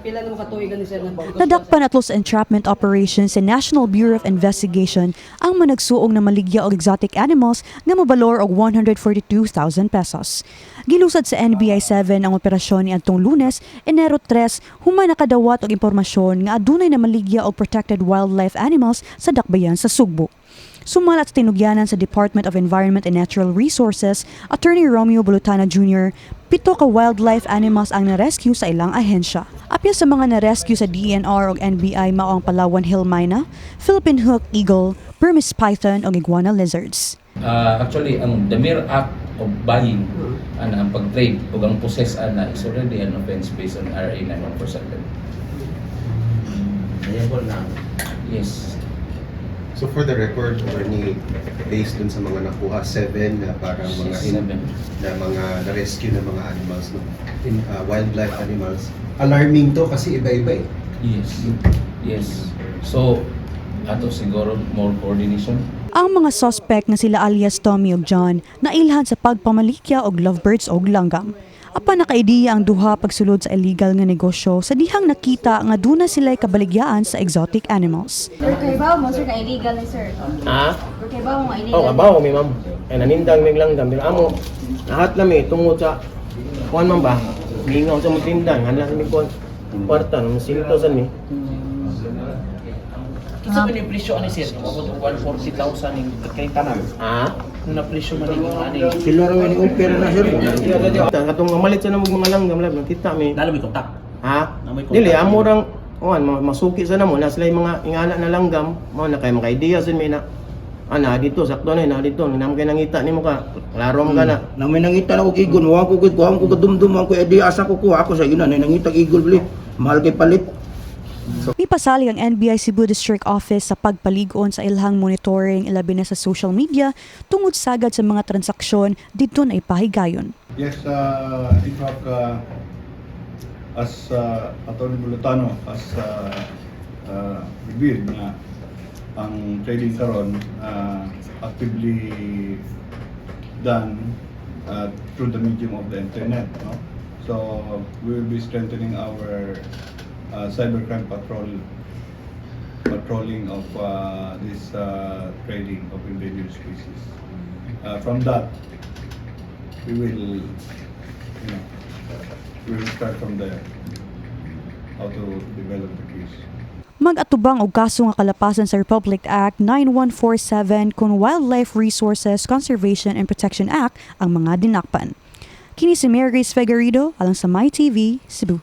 Pila na makatuig ni sir na Nadakpan atol sa entrapment operations sa National Bureau of Investigation ang managsuong na maligya og exotic animals nga mobalor og 142,000 pesos. Gilusad sa NBI 7 ang operasyon ni adtong Lunes, Enero 3, human nakadawat og impormasyon nga adunay na maligya og protected wildlife animals sa dakbayan sa Cebu. Sumalat sa tinugyanan sa Department of Environment and Natural Resources, Attorney Romeo Bulutana Jr., 7 ka wildlife animals ang na-rescue sa ilang ahensya. Apya sa mga na-rescue sa DNR o NBI mao ang Palawan Hill Myna, Philippine Eagle, Burmese Python o iguana lizards. Actually, the mere act of buying ang pag-trade o ang possess is already an offense based on RA 9147. Yes. So for the record, attorney, based dun sa mga nakuha, 7 na parang mga na-rescue na mga animals, no? Wildlife animals. Alarming to kasi iba-iba eh. Yes. So, ato siguro more coordination. Ang mga suspect nga sila alias Tommy ug John nailhan sa pagpamalikya og lovebirds og langgam. Apan nakaidiya ang duha pagsulod sa illegal nga negosyo sa dihang nakita nga duna sila'y kabaligyaan sa exotic animals. Sir, kay ba mo sir ka illegal ni sir? Ha? Kay ba mo illegal? Oh, kabaw mi ma'am. Ay nanindang mig langgam pero amo lahat lami tungod sa kuan man ba? Mingaw sa mutindang hanla sa mi kwarta nang sinto sa mi. Isa man yung presyo ani sir? 140,000 ning kay tanan. Ha? Nung na-presyo man yung ani. Sila ra ni opera na sir. Katong mamalit sa namo mga langgam lab nakita mi. Nalo may kontak. Ha? Na may kontak. Dili amo rang masuki sa namo na sila mga ingana na langgam mao na kay maka-idea sa mi na ana dito sakto na dito nam kay nangita nimo ka klaro man kana nang may nangita na og igol wa ko gud ko kadumdum ko idea asa ko kuha ako sa ina nangita igol bli mahal kay palit. Mipasali ang NBI Cebu District Office sa pagpaligon sa ilhang monitoring ilabi na sa social media tungod sagad sa mga transaksyon dito na ipahigayon. Yes, in fact, as Atty. Bulutano, as revealed na ang trading karon actively done through the medium of the internet. No? So we will be strengthening our cybercrime patrolling of this trading of endangered species. From that, we will start from there how to develop the case. Mag-atubang og kaso nga kalapasan sa Republic Act 9147 kun Wildlife Resources Conservation and Protection Act ang mga dinakpan. Kini si Fegarido alang sa My TV, Cebu.